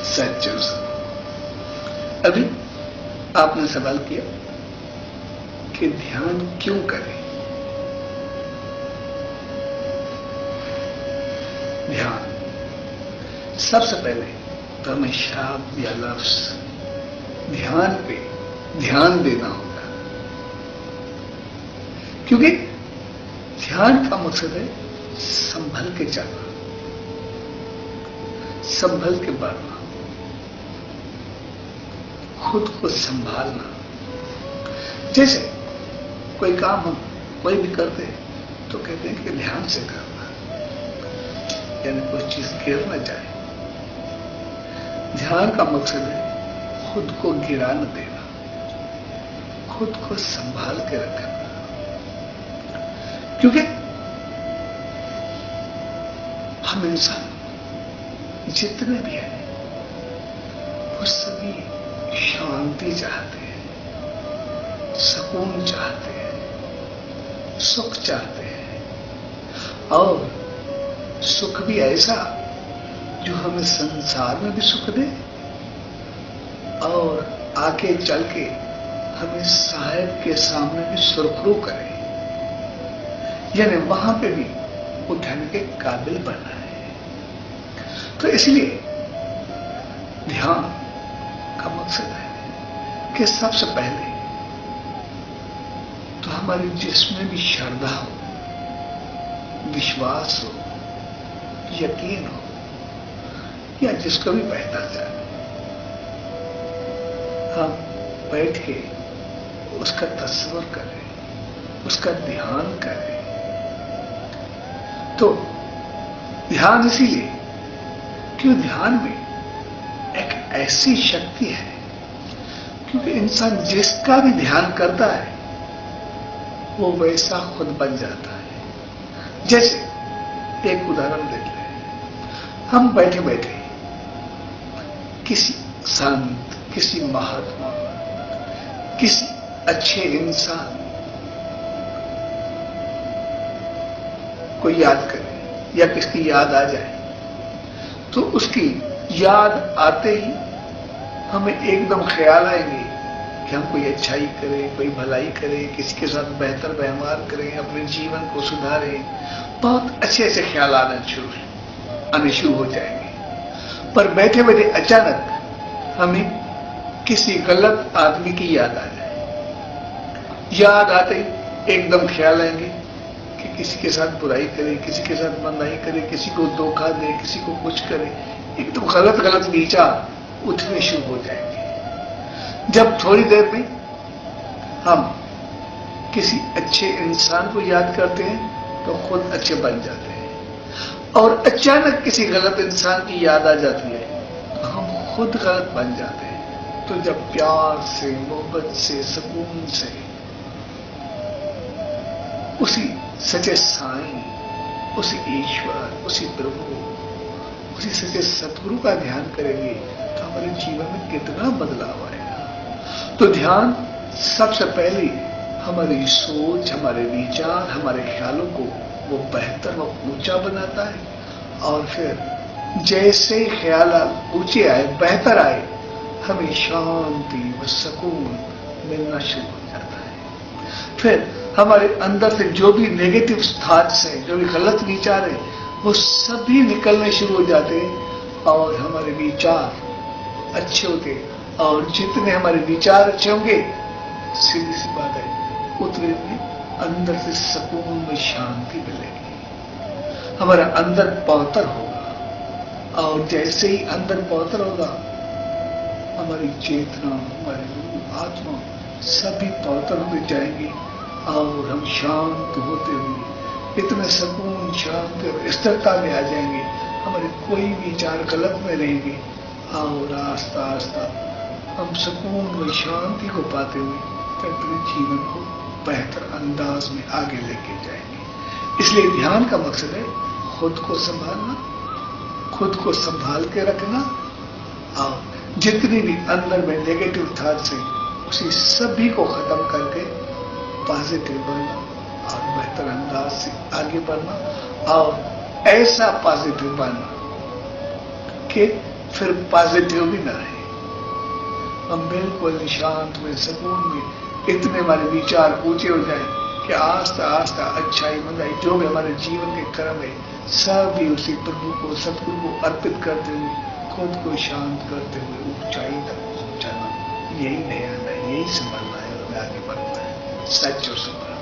सच्चो। अभी आपने सवाल किया कि ध्यान क्यों करें। ध्यान सबसे पहले तो हमें शब्द या लफ्ज ध्यान पे ध्यान देना होगा, क्योंकि ध्यान का मकसद है संभल के चलना, संभल के बढ़ना, खुद को संभालना। जैसे कोई काम हम कोई भी करते हैं तो कहते हैं कि ध्यान से करना, यानी कोई चीज गिर न जाए। ध्यान का मकसद है खुद को गिरा न देना, खुद को संभाल के रखना। क्योंकि हम इंसान जितने भी हैं वो सभी शांति चाहते हैं, सुकून चाहते हैं, सुख चाहते हैं, और सुख भी ऐसा जो हमें संसार में भी सुख दे और आगे चल के हमें साहिब के सामने भी सुरखरू करे, यानी वहां पे भी उठने के काबिल बनना है। तो इसलिए ध्यान का मकसद है कि सबसे पहले तो हमारे जिस्म में भी श्रद्धा हो, विश्वास हो, यकीन हो, या जिसको भी बेहतर जाए, हम बैठ के उसका तस्वर करें, उसका ध्यान करें। तो ध्यान इसीलिए क्यों, ध्यान में एक ऐसी शक्ति है, क्योंकि इंसान जिसका भी ध्यान करता है वो वैसा खुद बन जाता है। जैसे एक उदाहरण देख लें, हम बैठे बैठे किसी संत, किसी महात्मा, किसी अच्छे इंसान को याद करें या किसकी याद आ जाए, तो उसकी याद आते ही हमें एकदम ख्याल आएंगे कि हम कोई अच्छाई करें, कोई भलाई करें, किसी के साथ बेहतर व्यवहार करें, अपने जीवन को सुधारें। बहुत अच्छे अच्छे ख्याल आने शुरू हो जाएंगे। पर बैठे बैठे अचानक हमें किसी गलत आदमी की याद आ जाए, याद आते ही एकदम ख्याल आएंगे कि किसी के साथ बुराई करे, किसी के साथ मंदाई करे, किसी को धोखा दे, किसी को कुछ करे। एकदम गलत गलत विचार उठने शुरू हो जाएंगे। जब थोड़ी देर में हम किसी अच्छे इंसान को याद करते हैं तो खुद अच्छे बन जाते हैं, और अचानक किसी गलत इंसान की याद आ जाती है तो हम खुद गलत बन जाते हैं। तो जब प्यार से, मोहब्बत से, सुकून से उसी सच्चे साईं, उसी ईश्वर, उसी प्रभु, उसी सच्चे सतगुरु का ध्यान करेंगे तो हमारे जीवन में कितना बदलाव आएगा। तो ध्यान सबसे पहले हमारी सोच, हमारे विचार, हमारे ख्यालों को वो बेहतर व ऊंचा बनाता है, और फिर जैसे ख्याल ऊंचे आए, बेहतर आए, हमें शांति व सुकून मिलना शुरू हो जाता है। फिर हमारे अंदर से जो भी नेगेटिव थॉट्स हैं, जो भी गलत विचार हैं, वो सभी निकलने शुरू हो जाते हैं और हमारे विचार अच्छे होते हैं। और जितने हमारे विचार अच्छे होंगे, सीधी सी बात है, उतने में अंदर से सुकून में शांति मिलेगी। हमारा अंदर पवित्र होगा, और जैसे ही अंदर पवित्र होगा, हमारी चेतना, हमारी रूह, आत्मा सभी पवित्र होते जाएंगे, और हम शांत होते हुए इतने सुकून, शांति और स्थिरता में आ जाएंगे, हमारे कोई विचार गलत में रहेंगे, और आस्ता आस्ता हम सुकून व शांति को पाते हुए अपने जीवन को बेहतर अंदाज में आगे लेके जाएंगे। इसलिए ध्यान का मकसद है खुद को संभालना, खुद को संभाल के रखना, और जितनी भी अंदर में नेगेटिव थॉट्स हैं उसी सभी को खत्म करके पॉजिटिव बनना और बेहतर अंदाज से आगे बढ़ना, और ऐसा पॉजिटिव बनना के फिर पॉजिटिव भी ना रहे। हम बिल्कुल शांत में, सुकून में, इतने हमारे विचार ऊंचे हो जाए कि आस्ता आस्ता अच्छाई मंदाई जो भी हमारे जीवन के कर्म है सब भी उसी प्रभु को, सतगुरु को अर्पित करते हुए, खुद को शांत करते हुए ऊंचाई तक पहुंचाना, यही ध्यान है, यही संभालना है और आगे बढ़ना है। सच और सुख।